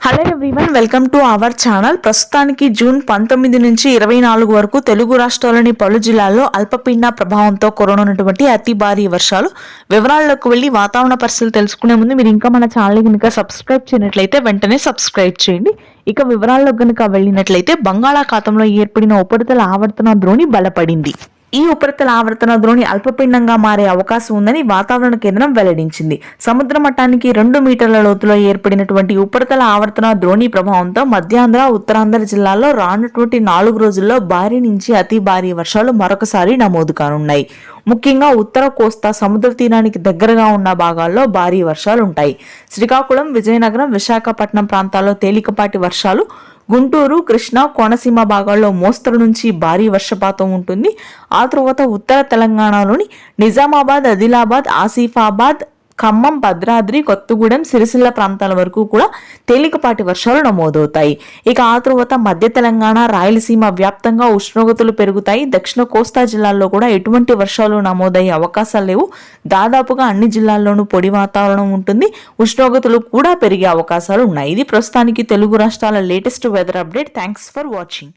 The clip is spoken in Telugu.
Hello everyone, welcome to our channel. ప్రస్తుతానికి జూన్ 19 నుంచి 24 వరకు తెలుగు రాష్ట్రాల్లోని పలు జిల్లాల్లో అల్పపీడన ప్రభావంతో కురవనున్నటువంటి అతి భారీ వర్షాలు. వివరాల్లోకి వెళ్ళి వాతావరణ పరిస్థితులు తెలుసుకునే ముందు మీరు ఇంకా మన ఛానల్ కనుక సబ్స్క్రైబ్ చేయనట్లయితే వెంటనే సబ్స్క్రైబ్ చేయండి. ఇక వివరాల్లో కనుక వెళ్ళినట్లయితే బంగాళాఖాతంలో ఏర్పడిన ఉపరితల ఆవర్తన ద్రోణి బలపడింది. ఈ ఉపరితల ఆవర్తన ద్రోణి అల్పపీడనంగా మారే అవకాశం ఉందని వాతావరణ కేంద్రం వెల్లడించింది. సముద్ర మట్టానికి 2 మీటర్ల లోతులో ఏర్పడినటువంటి ఉపరితల ఆవర్తన ద్రోణి ప్రభావంతో మధ్యాంధ్ర, ఉత్తరాంధ్ర జిల్లాల్లో రానున్నటువంటి 4 రోజుల్లో భారీ నుంచి అతి భారీ వర్షాలు మరొకసారి నమోదు కానున్నాయి. ముఖ్యంగా ఉత్తర కోస్తా సముద్ర తీరానికి దగ్గరగా ఉన్న భాగాల్లో భారీ వర్షాలు ఉంటాయి. శ్రీకాకుళం, విజయనగరం, విశాఖపట్నం ప్రాంతాల్లో తేలికపాటి వర్షాలు, గుంటూరు, కృష్ణా, కోనసీమ భాగాల్లో మోస్తరు నుంచి భారీ వర్షపాతం ఉంటుంది. ఆ తర్వాత ఉత్తర తెలంగాణలోని నిజామాబాద్, ఆదిలాబాద్, ఆసిఫాబాద్, ఖమ్మం, భద్రాద్రి, కొత్తగూడెం, సిరిసిల్ల ప్రాంతాల వరకు కూడా తేలికపాటి వర్షాలు నమోదవుతాయి. ఇక ఆ తర్వాత మధ్య తెలంగాణ, రాయలసీమ వ్యాప్తంగా ఉష్ణోగ్రతలు పెరుగుతాయి. దక్షిణ కోస్తా జిల్లాల్లో కూడా ఎటువంటి వర్షాలు నమోదయ్యే అవకాశాలు లేవు. దాదాపుగా అన్ని జిల్లాల్లోనూ పొడి వాతావరణం ఉంటుంది. ఉష్ణోగ్రతలు కూడా పెరిగే అవకాశాలు ఉన్నాయి. ఇది ప్రస్తుతానికి తెలుగు రాష్ట్రాల latest weather update. Thanks for watching.